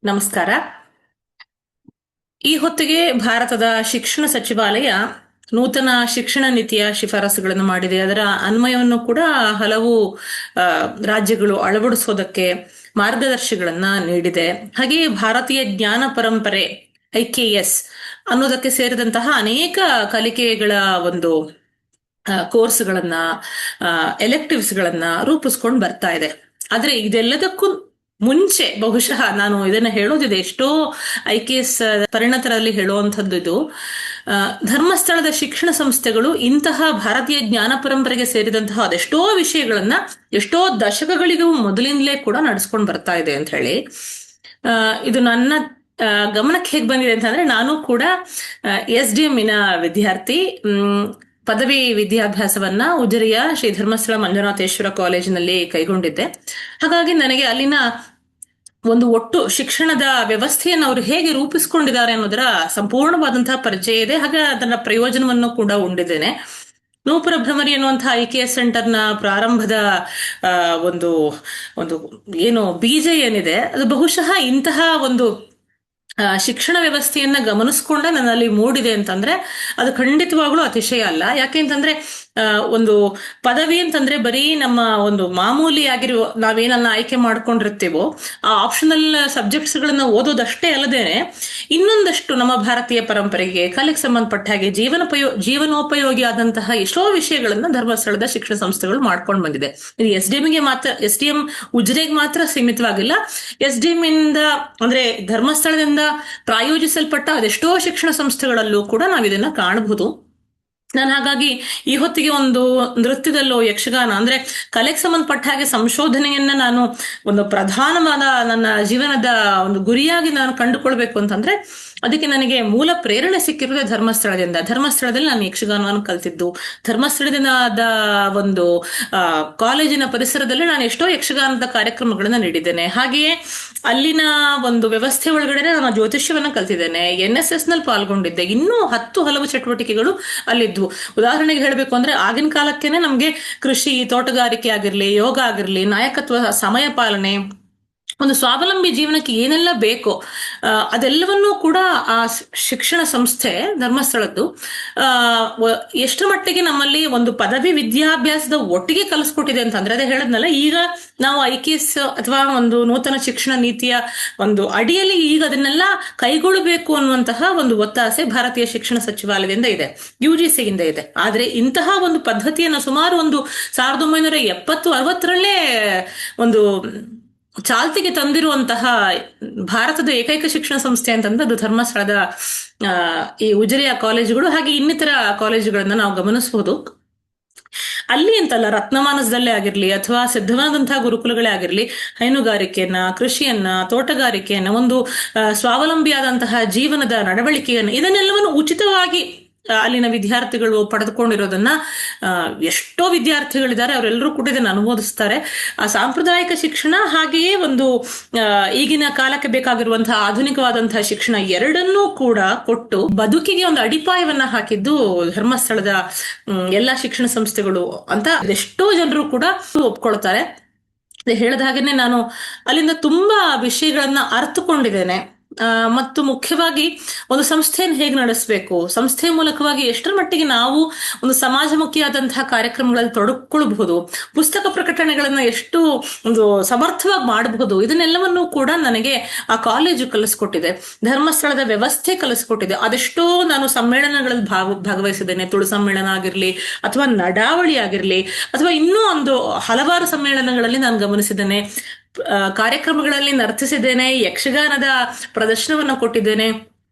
ನಮಸ್ಕಾರ. ಈ ಹೊತ್ತಿಗೆ ಭಾರತದ ಶಿಕ್ಷಣ ಸಚಿವಾಲಯ ನೂತನ ಶಿಕ್ಷಣ ನೀತಿಯ ಶಿಫಾರಸುಗಳನ್ನು ಮಾಡಿದೆ. ಅದರ ಅನ್ವಯವನ್ನು ಕೂಡ ಹಲವು ಆ, ರಾಜ್ಯಗಳು ಅಳವಡಿಸೋದಕ್ಕೆ ಮಾರ್ಗದರ್ಶಿಗಳನ್ನ ನೀಡಿದೆ. ಹಾಗೆಯೇ ಭಾರತೀಯ ಜ್ಞಾನ ಪರಂಪರೆ IKS ಅನ್ನೋದಕ್ಕೆ ಸೇರಿದಂತಹ ಅನೇಕ ಕಲಿಕೆಗಳ ಒಂದು ಕೋರ್ಸ್ಗಳನ್ನ, ಎಲೆಕ್ಟಿವ್ಸ್ಗಳನ್ನ ರೂಪಿಸ್ಕೊಂಡು ಬರ್ತಾ ಇದೆ. ಆದ್ರೆ ಇದೆಲ್ಲದಕ್ಕೂ ಮುಂಚೆ ಬಹುಶಃ ನಾನು ಇದನ್ನ ಹೇಳೋದಿದೆ, ಎಷ್ಟೋ IKS ಪರಿಣತರಲ್ಲಿ ಹೇಳುವಂಥದ್ದು ಇದು. ಧರ್ಮಸ್ಥಳದ ಶಿಕ್ಷಣ ಸಂಸ್ಥೆಗಳು ಇಂತಹ ಭಾರತೀಯ ಜ್ಞಾನ ಪರಂಪರೆಗೆ ಸೇರಿದಂತಹ ಅದೆಷ್ಟೋ ವಿಷಯಗಳನ್ನ ಎಷ್ಟೋ ದಶಕಗಳಿಗೂ ಮೊದಲಿಂದಲೇ ಕೂಡ ನಡೆಸ್ಕೊಂಡು ಬರ್ತಾ ಇದೆ ಅಂತ ಹೇಳಿ. ಇದು ನನ್ನ ಗಮನಕ್ಕೆ ಹೇಗೆ ಬಂದಿದೆ ಅಂತಂದ್ರೆ, ನಾನು ಕೂಡ SDM ವಿದ್ಯಾರ್ಥಿ. ಪದವಿ ವಿದ್ಯಾಭ್ಯಾಸವನ್ನ ಉಜಿರೆಯ ಶ್ರೀ ಧರ್ಮಸ್ಥಳ ಮಂಜುನಾಥೇಶ್ವರ ಕಾಲೇಜಿನಲ್ಲಿ ಕೈಗೊಂಡಿದ್ದೆ. ಹಾಗಾಗಿ ನನಗೆ ಅಲ್ಲಿನ ಒಂದು ಒಟ್ಟು ಶಿಕ್ಷಣದ ವ್ಯವಸ್ಥೆಯನ್ನು ಅವರು ಹೇಗೆ ರೂಪಿಸ್ಕೊಂಡಿದ್ದಾರೆ ಅನ್ನೋದರ ಸಂಪೂರ್ಣವಾದಂತಹ ಪರಿಚಯ ಇದೆ. ಹಾಗೆ ಅದರ ಪ್ರಯೋಜನವನ್ನು ಕೂಡ ಉಂಡಿದ್ದೇನೆ. ನೂಪುರ ಭ್ರಮರಿ ಎನ್ನುವಂತಹ IKS ಸೆಂಟರ್ನ ಪ್ರಾರಂಭದ ಒಂದು ಒಂದು ಏನು ಬೀಜ ಏನಿದೆ, ಅದು ಬಹುಶಃ ಇಂತಹ ಒಂದು ಶಿಕ್ಷಣ ವ್ಯವಸ್ಥೆಯನ್ನ ಗಮನಿಸ್ಕೊಂಡೆ ನನ್ನಲ್ಲಿ ಮೂಡಿದೆ ಅಂತಂದ್ರೆ ಅದು ಖಂಡಿತವಾಗ್ಲೂ ಅತಿಶಯ ಅಲ್ಲ. ಯಾಕೆ ಅಂತಂದ್ರೆ ಒಂದು ಪದವಿ ಅಂತಂದ್ರೆ ಬರೀ ನಮ್ಮ ಒಂದು ಮಾಮೂಲಿ ಆಗಿರುವ ನಾವೇನನ್ನ ಆಯ್ಕೆ ಮಾಡ್ಕೊಂಡಿರ್ತೀವೋ ಆ ಆಪ್ಷನಲ್ ಸಬ್ಜೆಕ್ಟ್ಸ್ ಗಳನ್ನ ಓದೋದಷ್ಟೇ ಅಲ್ಲದೇನೆ ಇನ್ನೊಂದಷ್ಟು ನಮ್ಮ ಭಾರತೀಯ ಪರಂಪರೆಗೆ, ಕಲೆಗೆ ಸಂಬಂಧಪಟ್ಟ ಹಾಗೆ ಜೀವನೋಪಯೋಗಿ ಆದಂತಹ ಎಷ್ಟೋ ವಿಷಯಗಳನ್ನ ಧರ್ಮಸ್ಥಳದ ಶಿಕ್ಷಣ ಸಂಸ್ಥೆಗಳು ಮಾಡ್ಕೊಂಡು ಬಂದಿದೆ. ಇದು SDM ಉಜಿರೆಗೆ ಮಾತ್ರ ಸೀಮಿತವಾಗಿಲ್ಲ. SDM ಇಂದ ಅಂದ್ರೆ ಧರ್ಮಸ್ಥಳದಿಂದ ಪ್ರಾಯೋಜಿಸಲ್ಪಟ್ಟ ಅದೆಷ್ಟೋ ಶಿಕ್ಷಣ ಸಂಸ್ಥೆಗಳಲ್ಲೂ ಕೂಡ ನಾವು ಇದನ್ನ ಕಾಣಬಹುದು. ನಾನು ಹಾಗಾಗಿ ಈ ಹೊತ್ತಿಗೆ ಒಂದು ನೃತ್ಯದಲ್ಲೋ ಯಕ್ಷಗಾನ ಅಂದ್ರೆ ಕಲೆಗೆ ಸಂಬಂಧಪಟ್ಟ ಹಾಗೆ ಸಂಶೋಧನೆಯನ್ನ ನಾನು ಒಂದು ಪ್ರಧಾನವಾದ ನನ್ನ ಜೀವನದ ಒಂದು ಗುರಿಯಾಗಿ ನಾನು ಕಂಡುಕೊಳ್ಬೇಕು ಅಂತಂದ್ರೆ ಅದಕ್ಕೆ ನನಗೆ ಮೂಲ ಪ್ರೇರಣೆ ಸಿಕ್ಕಿರೋದೇ ಧರ್ಮಸ್ಥಳದಲ್ಲಿ ನಾನು ಯಕ್ಷಗಾನವನ್ನು ಕಲ್ತಿದ್ದು. ಧರ್ಮಸ್ಥಳದ ಒಂದು ಕಾಲೇಜಿನ ಪರಿಸರದಲ್ಲಿ ನಾನು ಎಷ್ಟೋ ಯಕ್ಷಗಾನದ ಕಾರ್ಯಕ್ರಮಗಳನ್ನ ನೀಡಿದ್ದೇನೆ. ಹಾಗೆಯೇ ಅಲ್ಲಿನ ಒಂದು ವ್ಯವಸ್ಥೆ ಒಳಗಡೆ ನಾನು ಜ್ಯೋತಿಷ್ಯವನ್ನ ಕಲ್ತಿದ್ದೇನೆ. NSS ನಲ್ಲಿ ಪಾಲ್ಗೊಂಡಿದ್ದೆ. ಇನ್ನೂ ಹಲವು ಚಟುವಟಿಕೆಗಳು ಅಲ್ಲಿದ್ವು. ಉದಾಹರಣೆಗೆ ಹೇಳಬೇಕು ಅಂದ್ರೆ ಆಗಿನ ಕಾಲಕ್ಕೇನೆ ನಮ್ಗೆ ಕೃಷಿ, ತೋಟಗಾರಿಕೆ ಆಗಿರ್ಲಿ, ಯೋಗ ಆಗಿರ್ಲಿ, ನಾಯಕತ್ವ, ಸಮಯ ಪಾಲನೆ, ಒಂದು ಸ್ವಾವಲಂಬಿ ಜೀವನಕ್ಕೆ ಏನೆಲ್ಲ ಬೇಕೋ ಅದೆಲ್ಲವನ್ನೂ ಕೂಡ ಆ ಶಿಕ್ಷಣ ಸಂಸ್ಥೆ ಧರ್ಮಸ್ಥಳದ್ದು ಎಷ್ಟರ ಮಟ್ಟಿಗೆ ನಮ್ಮಲ್ಲಿ ಒಂದು ಪದವಿ ವಿದ್ಯಾಭ್ಯಾಸದ ಒಟ್ಟಿಗೆ ಕಲಿಸ್ಕೊಟ್ಟಿದೆ ಅಂತಂದ್ರೆ, ಅದೇ ಹೇಳದ್ನಲ್ಲ, ಈಗ ನಾವು IKS ಅಥವಾ ಒಂದು ನೂತನ ಶಿಕ್ಷಣ ನೀತಿಯ ಒಂದು ಅಡಿಯಲ್ಲಿ ಈಗ ಅದನ್ನೆಲ್ಲ ಕೈಗೊಳ್ಳಬೇಕು ಅನ್ನುವಂತಹ ಒಂದು ಒತ್ತಾಸೆ ಭಾರತೀಯ ಶಿಕ್ಷಣ ಸಚಿವಾಲಯದಿಂದ ಇದೆ, UGC ಯಿಂದ ಇದೆ. ಆದ್ರೆ ಇಂತಹ ಒಂದು ಪದ್ಧತಿಯನ್ನು ಸುಮಾರು ಒಂದು 1970-60ರಲ್ಲೇ ಒಂದು ಚಾಲ್ತಿಗೆ ತಂದಿರುವಂತಹ ಭಾರತದ ಏಕೈಕ ಶಿಕ್ಷಣ ಸಂಸ್ಥೆ ಅಂತಂದ್ರೆ ಅದು ಧರ್ಮಸ್ಥಳದ ಈ ಉಜಿರೆಯ ಕಾಲೇಜುಗಳು, ಹಾಗೆ ಇನ್ನಿತರ ಕಾಲೇಜುಗಳನ್ನ ನಾವು ಗಮನಿಸಬಹುದು. ಅಲ್ಲಿ ಅಂತಲ್ಲ, ರತ್ನಮಾನಸದಲ್ಲೇ ಆಗಿರ್ಲಿ ಅಥವಾ ಸಿದ್ಧವಾದಂತಹ ಗುರುಕುಲಗಳೇ ಆಗಿರ್ಲಿ, ಹೈನುಗಾರಿಕೆಯನ್ನ, ಕೃಷಿಯನ್ನ, ತೋಟಗಾರಿಕೆಯನ್ನ, ಒಂದು ಸ್ವಾವಲಂಬಿಯಾದಂತಹ ಜೀವನದ ನಡವಳಿಕೆಯನ್ನ, ಇದನ್ನೆಲ್ಲವನ್ನು ಉಚಿತವಾಗಿ ಅಲ್ಲಿನ ವಿದ್ಯಾರ್ಥಿಗಳು ಪಡೆದುಕೊಂಡಿರೋದನ್ನ ಎಷ್ಟೋ ವಿದ್ಯಾರ್ಥಿಗಳಿದ್ದಾರೆ, ಅವರೆಲ್ಲರೂ ಕೂಡ ಇದನ್ನು ಅನುಮೋದಿಸ್ತಾರೆ. ಆ ಸಾಂಪ್ರದಾಯಿಕ ಶಿಕ್ಷಣ ಹಾಗೆಯೇ ಒಂದು ಈಗಿನ ಕಾಲಕ್ಕೆ ಬೇಕಾಗಿರುವಂತಹ ಆಧುನಿಕವಾದಂತಹ ಶಿಕ್ಷಣ ಎರಡನ್ನೂ ಕೂಡ ಕೊಟ್ಟು ಬದುಕಿಗೆ ಒಂದು ಅಡಿಪಾಯವನ್ನ ಹಾಕಿದ್ದು ಧರ್ಮಸ್ಥಳದ ಎಲ್ಲಾ ಶಿಕ್ಷಣ ಸಂಸ್ಥೆಗಳು ಅಂತ ಎಷ್ಟೋ ಜನರು ಕೂಡ ಒಪ್ಕೊಳ್ತಾರೆ. ಹೇಳಿದ ಹಾಗೇನೆ ನಾನು ಅಲ್ಲಿಂದ ತುಂಬಾ ವಿಷಯಗಳನ್ನ ಅರ್ಥಕೊಂಡಿದ್ದೇನೆ. ಮತ್ತು ಮುಖ್ಯವಾಗಿ ಒಂದು ಸಂಸ್ಥೆಯನ್ನು ಹೇಗೆ ನಡೆಸಬೇಕು, ಸಂಸ್ಥೆಯ ಮೂಲಕವಾಗಿ ಎಷ್ಟರ ಮಟ್ಟಿಗೆ ನಾವು ಒಂದು ಸಮಾಜಮುಖಿಯಾದಂತಹ ಕಾರ್ಯಕ್ರಮಗಳಲ್ಲಿ ತೊಡಗಿಕೊಳ್ಬಹುದು, ಪುಸ್ತಕ ಪ್ರಕಟಣೆಗಳನ್ನ ಎಷ್ಟು ಒಂದು ಸಮರ್ಥವಾಗಿ ಮಾಡಬಹುದು, ಇದನ್ನೆಲ್ಲವನ್ನೂ ಕೂಡ ನನಗೆ ಆ ಕಾಲೇಜು ಕಲಿಸ್ಕೊಟ್ಟಿದೆ. ಧರ್ಮಸ್ಥಳದ ವ್ಯವಸ್ಥೆ ಕಲಿಸ್ಕೊಟ್ಟಿದೆ. ಅದೆಷ್ಟೋ ನಾನು ಸಮ್ಮೇಳನಗಳಲ್ಲಿ ಭಾಗವಹಿಸಿದ್ದೇನೆ. ತುಳು ಸಮ್ಮೇಳನ ಆಗಿರ್ಲಿ ಅಥವಾ ನಡಾವಳಿ ಆಗಿರ್ಲಿ ಅಥವಾ ಇನ್ನೂ ಒಂದು ಹಲವಾರು ಸಮ್ಮೇಳನಗಳಲ್ಲಿ ನಾನು ಗಮನಿಸಿದ್ದೇನೆ, ಕಾರ್ಯಕ್ರಮಗಳಲ್ಲಿ ನರ್ತಿಸಿದ್ದೇನೆ, ಯಕ್ಷಗಾನದ ಪ್ರದರ್ಶನವನ್ನ ಕೊಟ್ಟಿದ್ದೇನೆ.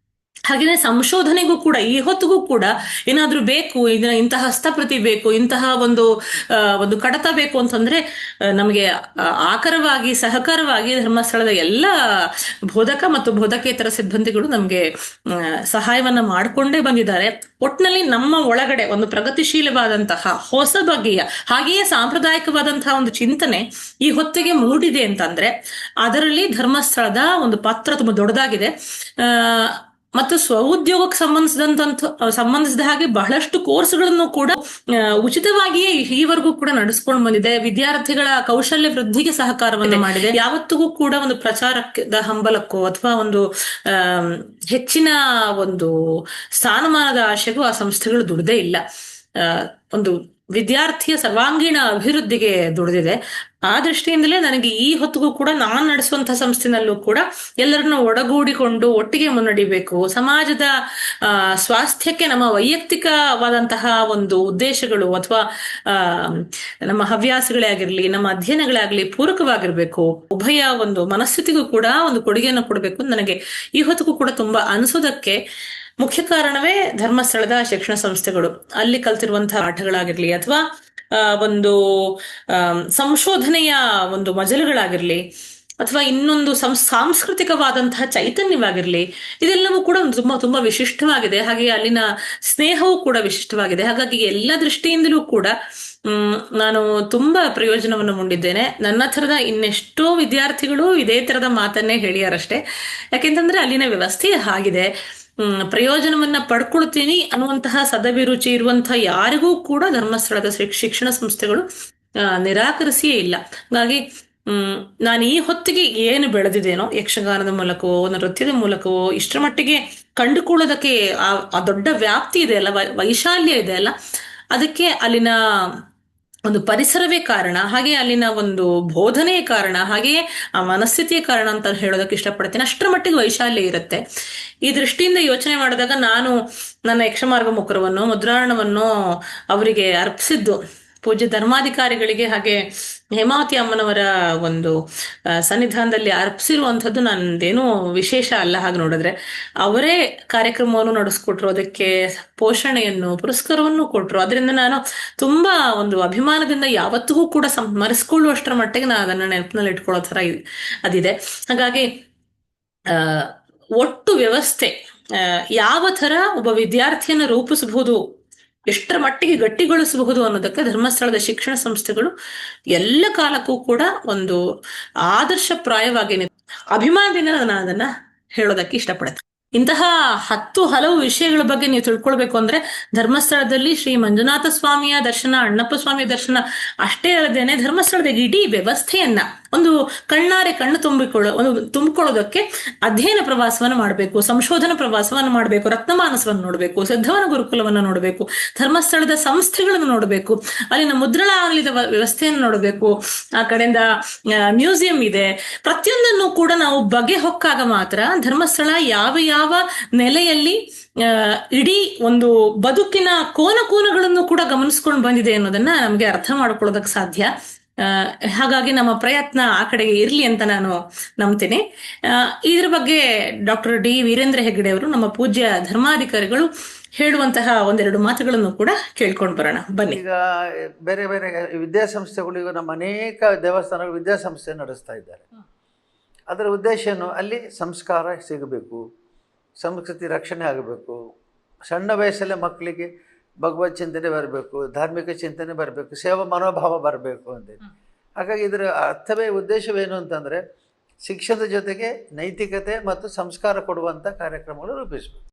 ಹಾಗೇನೆ ಸಂಶೋಧನೆಗೂ ಕೂಡ ಈ ಹೊತ್ತಿಗೂ ಕೂಡ ಏನಾದ್ರೂ ಬೇಕು, ಇಂತಹ ಹಸ್ತಪ್ರತಿ ಬೇಕು, ಇಂತಹ ಒಂದು ಕಡತ ಬೇಕು ಅಂತಂದ್ರೆ ನಮಗೆ ಆಕರವಾಗಿ ಸಹಕಾರವಾಗಿ ಧರ್ಮಸ್ಥಳದ ಎಲ್ಲ ಬೋಧಕ ಮತ್ತು ಬೋಧಕೇತರ ಸಿಬ್ಬಂದಿಗಳು ನಮ್ಗೆ ಸಹಾಯವನ್ನ ಮಾಡಿಕೊಂಡೇ ಬಂದಿದ್ದಾರೆ. ಒಟ್ಟಿನಲ್ಲಿ ನಮ್ಮ ಒಳಗಡೆ ಒಂದು ಪ್ರಗತಿಶೀಲವಾದಂತಹ ಹೊಸ ಬಗೆಯ ಹಾಗೆಯೇ ಸಾಂಪ್ರದಾಯಿಕವಾದಂತಹ ಒಂದು ಚಿಂತನೆ ಈ ಹೊತ್ತಿಗೆ ಮೂಡಿದೆ ಅಂತಂದ್ರೆ ಅದರಲ್ಲಿ ಧರ್ಮಸ್ಥಳದ ಒಂದು ಪಾತ್ರ ತುಂಬಾ ದೊಡ್ಡದಾಗಿದೆ. ಮತ್ತು ಸ್ವಉದ್ಯೋಗಕ್ಕೆ ಸಂಬಂಧಿಸಿದ ಹಾಗೆ ಬಹಳಷ್ಟು ಕೋರ್ಸ್ಗಳನ್ನು ಕೂಡ ಉಚಿತವಾಗಿಯೇ ಈವರೆಗೂ ಕೂಡ ನಡೆಸ್ಕೊಂಡು ಬಂದಿದೆ. ವಿದ್ಯಾರ್ಥಿಗಳ ಕೌಶಲ್ಯ ವೃದ್ಧಿಗೆ ಸಹಕಾರವನ್ನು ಮಾಡಿದೆ. ಯಾವತ್ತಿಗೂ ಕೂಡ ಒಂದು ಪ್ರಚಾರದ ಹಂಬಲಕ್ಕೋ ಅಥವಾ ಒಂದು ಹೆಚ್ಚಿನ ಒಂದು ಸ್ಥಾನಮಾನದ ಆಶೆಗೂ ಆ ಸಂಸ್ಥೆಗಳು ದುಡ್ದೇ ಇಲ್ಲ. ಒಂದು ವಿದ್ಯಾರ್ಥಿಯ ಸರ್ವಾಂಗೀಣ ಅಭಿವೃದ್ಧಿಗೆ ದುಡಿದಿದೆ. ಆ ದೃಷ್ಟಿಯಿಂದಲೇ ನನಗೆ ಈ ಹೊತ್ತಿಗೂ ಕೂಡ ನಾನು ನಡೆಸುವಂತಹ ಸಂಸ್ಥೆನಲ್ಲೂ ಕೂಡ ಎಲ್ಲರನ್ನು ಒಡಗೂಡಿಕೊಂಡು ಒಟ್ಟಿಗೆ ಮುನ್ನಡಿಬೇಕು. ಸಮಾಜದ ಸ್ವಾಸ್ಥ್ಯಕ್ಕೆ ನಮ್ಮ ವೈಯಕ್ತಿಕವಾದಂತಹ ಒಂದು ಉದ್ದೇಶಗಳು ಅಥವಾ ನಮ್ಮ ಹವ್ಯಾಸಗಳೇ ಆಗಿರ್ಲಿ, ನಮ್ಮ ಅಧ್ಯಯನಗಳೇ ಆಗಲಿ ಪೂರಕವಾಗಿರ್ಬೇಕು. ಉಭಯ ಒಂದು ಮನಸ್ಥಿತಿಗೂ ಕೂಡ ಒಂದು ಕೊಡುಗೆಯನ್ನು ಕೊಡಬೇಕು ನನಗೆ ಈ ಹೊತ್ತಿಗೂ ಕೂಡ ತುಂಬಾ ಅನಿಸೋದಕ್ಕೆ ಮುಖ್ಯ ಕಾರಣವೇ ಧರ್ಮಸ್ಥಳದ ಶಿಕ್ಷಣ ಸಂಸ್ಥೆಗಳು. ಅಲ್ಲಿ ಕಲ್ತಿರುವಂತಹ ಪಾಠಗಳಾಗಿರ್ಲಿ ಅಥವಾ ಒಂದು ಸಂಶೋಧನೆಯ ಒಂದು ಮಜಲುಗಳಾಗಿರ್ಲಿ ಅಥವಾ ಇನ್ನೊಂದು ಸಾಂಸ್ಕೃತಿಕವಾದಂತಹ ಚೈತನ್ಯವಾಗಿರ್ಲಿ, ಇದೆಲ್ಲವೂ ಕೂಡ ತುಂಬಾ ತುಂಬಾ ವಿಶಿಷ್ಟವಾಗಿದೆ. ಹಾಗೆ ಅಲ್ಲಿನ ಸ್ನೇಹವೂ ಕೂಡ ವಿಶಿಷ್ಟವಾಗಿದೆ. ಹಾಗಾಗಿ ಎಲ್ಲ ದೃಷ್ಟಿಯಿಂದಲೂ ಕೂಡ ನಾನು ತುಂಬಾ ಪ್ರಯೋಜನವನ್ನು ಮುಂದಿದ್ದೇನೆ. ನನ್ನ ಥರದ ಇನ್ನೆಷ್ಟೋ ವಿದ್ಯಾರ್ಥಿಗಳು ಇದೇ ತರದ ಮಾತನ್ನೇ ಹೇಳಿಯಾರಷ್ಟೇ. ಯಾಕೆಂತಂದ್ರೆ ಅಲ್ಲಿನ ವ್ಯವಸ್ಥೆ ಹಾಗಿದೆ. ಪ್ರಯೋಜನವನ್ನ ಪಡ್ಕೊಳ್ತೀನಿ ಅನ್ನುವಂತಹ ಸದಭಿರುಚಿ ಇರುವಂತಹ ಯಾರಿಗೂ ಕೂಡ ಧರ್ಮಸ್ಥಳದ ಶಿಕ್ಷಣ ಸಂಸ್ಥೆಗಳು ನಿರಾಕರಿಸಿಯೇ ಇಲ್ಲ. ಹಾಗಾಗಿ ನಾನು ಈ ಹೊತ್ತಿಗೆ ಏನು ಬೆಳೆದಿದ್ದೇನೋ ಯಕ್ಷಗಾನದ ಮೂಲಕವೋ ನೃತ್ಯದ ಮೂಲಕವೋ ಇಷ್ಟರ ಮಟ್ಟಿಗೆ ಕಂಡುಕೊಳ್ಳೋದಕ್ಕೆ ಆ ದೊಡ್ಡ ವ್ಯಾಪ್ತಿ ಇದೆ ಅಲ್ಲ, ವೈಶಾಲ್ಯ ಇದೆ ಅಲ್ಲ, ಅದಕ್ಕೆ ಅಲ್ಲಿನ ಒಂದು ಪರಿಸರವೇ ಕಾರಣ, ಹಾಗೆ ಅಲ್ಲಿನ ಒಂದು ಬೋಧನೆಯ ಕಾರಣ, ಹಾಗೆಯೇ ಆ ಮನಸ್ಥಿತಿಯ ಕಾರಣ ಅಂತ ಹೇಳೋದಕ್ಕೆ ಇಷ್ಟಪಡ್ತೀನಿ. ಅಷ್ಟರ ಮಟ್ಟಿಗೆ ವೈಶಾಲ್ಯ ಇರುತ್ತೆ. ಈ ದೃಷ್ಟಿಯಿಂದ ಯೋಚನೆ ಮಾಡಿದಾಗ ನಾನು ನನ್ನ ಯಕ್ಷಮಾರ್ಗ ಮುಖರವನ್ನು ಮುದ್ರಾಣವನ್ನು ಅವರಿಗೆ ಅರ್ಪಿಸಿದ್ದು ಪೂಜ್ಯ ಧರ್ಮಾಧಿಕಾರಿಗಳಿಗೆ ಹಾಗೆ ಹೇಮಾವತಿ ಅಮ್ಮನವರ ಒಂದು ಸನ್ನಿಧಾನದಲ್ಲಿ ಅರ್ಪಿಸಿರುವಂಥದ್ದು ನಂದೇನೂ ವಿಶೇಷ ಅಲ್ಲ. ಹಾಗೆ ನೋಡಿದ್ರೆ ಅವರೇ ಕಾರ್ಯಕ್ರಮವನ್ನು ನಡೆಸ್ಕೊಟ್ರು, ಅದಕ್ಕೆ ಪೋಷಣೆಯನ್ನು ಪುರಸ್ಕಾರವನ್ನು ಕೊಟ್ರು. ಅದರಿಂದ ನಾನು ತುಂಬಾ ಒಂದು ಅಭಿಮಾನದಿಂದ ಯಾವತ್ತಿಗೂ ಕೂಡ ಸ್ಮರಿಸ್ಕೊಳ್ಳುವಷ್ಟರ ಮಟ್ಟಿಗೆ ನಾನು ಅದನ್ನ ನೆನಪಿನಲ್ಲಿ ಇಟ್ಕೊಳ್ಳೋ ತರ ಅದಿದೆ. ಹಾಗಾಗಿ ಒಟ್ಟು ವ್ಯವಸ್ಥೆ ಯಾವ ತರ ಒಬ್ಬ ವಿದ್ಯಾರ್ಥಿಯನ್ನು ರೂಪಿಸಬಹುದು, ಎಷ್ಟರ ಮಟ್ಟಿಗೆ ಗಟ್ಟಿಗೊಳಿಸಬಹುದು ಅನ್ನೋದಕ್ಕೆ ಧರ್ಮಸ್ಥಳದ ಶಿಕ್ಷಣ ಸಂಸ್ಥೆಗಳು ಎಲ್ಲ ಕಾಲಕ್ಕೂ ಕೂಡ ಒಂದು ಆದರ್ಶಪ್ರಾಯವಾಗಿ ಅಭಿಮಾನದಿಂದ ನಾನು ಅದನ್ನ ಹೇಳೋದಕ್ಕೆ ಇಷ್ಟಪಡುತ್ತೆ. ಇಂತಹ ಹಲವು ವಿಷಯಗಳ ಬಗ್ಗೆ ನೀವು ತಿಳ್ಕೊಳ್ಬೇಕು ಅಂದ್ರೆ ಧರ್ಮಸ್ಥಳದಲ್ಲಿ ಶ್ರೀ ಮಂಜುನಾಥ ಸ್ವಾಮಿಯ ದರ್ಶನ, ಅಣ್ಣಪ್ಪ ಸ್ವಾಮಿಯ ದರ್ಶನ ಅಷ್ಟೇ ಅಲ್ಲದೇನೆ ಧರ್ಮಸ್ಥಳದ ಇಡೀ ವ್ಯವಸ್ಥೆಯನ್ನ ಒಂದು ಕಣ್ಣು ತುಂಬಿಕೊಳ್ಳೋದಕ್ಕೆ ಅಧ್ಯಯನ ಪ್ರವಾಸವನ್ನು ಮಾಡಬೇಕು, ಸಂಶೋಧನಾ ಪ್ರವಾಸವನ್ನು ಮಾಡಬೇಕು, ರತ್ನಮಾನಸವನ್ನು ನೋಡಬೇಕು, ಸಿದ್ಧವನ ಗುರುಕುಲವನ್ನು ನೋಡಬೇಕು, ಧರ್ಮಸ್ಥಳದ ಸಂಸ್ಥೆಗಳನ್ನು ನೋಡಬೇಕು, ಅಲ್ಲಿನ ಮುದ್ರಣಾಲಯದ ವ್ಯವಸ್ಥೆಯನ್ನು ನೋಡಬೇಕು, ಆ ಕಡೆಯಿಂದ ಮ್ಯೂಸಿಯಂ ಇದೆ. ಪ್ರತಿಯೊಂದನ್ನು ಕೂಡ ನಾವು ಬಗೆ ಹೊಕ್ಕಾಗ ಮಾತ್ರ ಧರ್ಮಸ್ಥಳ ಯಾವ ನೆಲೆಯಲ್ಲಿ ಇಡೀ ಒಂದು ಬದುಕಿನ ಕೋನಗಳನ್ನು ಕೂಡ ಗಮನಿಸ್ಕೊಂಡು ಬಂದಿದೆ ಅನ್ನೋದನ್ನ ನಮ್ಗೆ ಅರ್ಥ ಮಾಡ್ಕೊಳ್ಳೋದಕ್ಕೆ ಸಾಧ್ಯ. ಹಾಗಾಗಿ ನಮ್ಮ ಪ್ರಯತ್ನ ಆ ಕಡೆಗೆ ಇರ್ಲಿ ಅಂತ ನಾನು ನಂಬ್ತೀನಿ. ಇದ್ರ ಬಗ್ಗೆ ಡಾಕ್ಟರ್ ಡಿ ವೀರೇಂದ್ರ ಹೆಗ್ಗಡೆ ಅವರು, ನಮ್ಮ ಪೂಜ್ಯ ಧರ್ಮಾಧಿಕಾರಿಗಳು ಹೇಳುವಂತಹ ಒಂದೆರಡು ಮಾತುಗಳನ್ನು ಕೂಡ ಕೇಳ್ಕೊಂಡು ಬರೋಣ ಬನ್ನಿ. ಈಗ ಬೇರೆ ಬೇರೆ ವಿದ್ಯಾಸಂಸ್ಥೆಗಳು, ಈಗ ನಮ್ಮ ಅನೇಕ ದೇವಸ್ಥಾನಗಳು ವಿದ್ಯಾಸಂಸ್ಥೆ ನಡೆಸ್ತಾ ಇದ್ದಾರೆ. ಅದರ ಉದ್ದೇಶ ಏನು? ಅಲ್ಲಿ ಸಂಸ್ಕಾರ ಸಿಗಬೇಕು, ಸಂಸ್ಕೃತಿ ರಕ್ಷಣೆ ಆಗಬೇಕು, ಸಣ್ಣ ವಯಸ್ಸಲ್ಲೇ ಮಕ್ಕಳಿಗೆ ಭಗವತ್ ಚಿಂತನೆ ಬರಬೇಕು, ಧಾರ್ಮಿಕ ಚಿಂತನೆ ಬರಬೇಕು, ಸೇವಾ ಮನೋಭಾವ ಬರಬೇಕು ಅಂತೇಳಿ. ಹಾಗಾಗಿ ಇದರ ಅರ್ಥವೇ ಉದ್ದೇಶವೇನು ಅಂತಂದರೆ ಶಿಕ್ಷಣದ ಜೊತೆಗೆ ನೈತಿಕತೆ ಮತ್ತು ಸಂಸ್ಕಾರ ಕೊಡುವಂಥ ಕಾರ್ಯಕ್ರಮಗಳು ರೂಪಿಸಬೇಕು.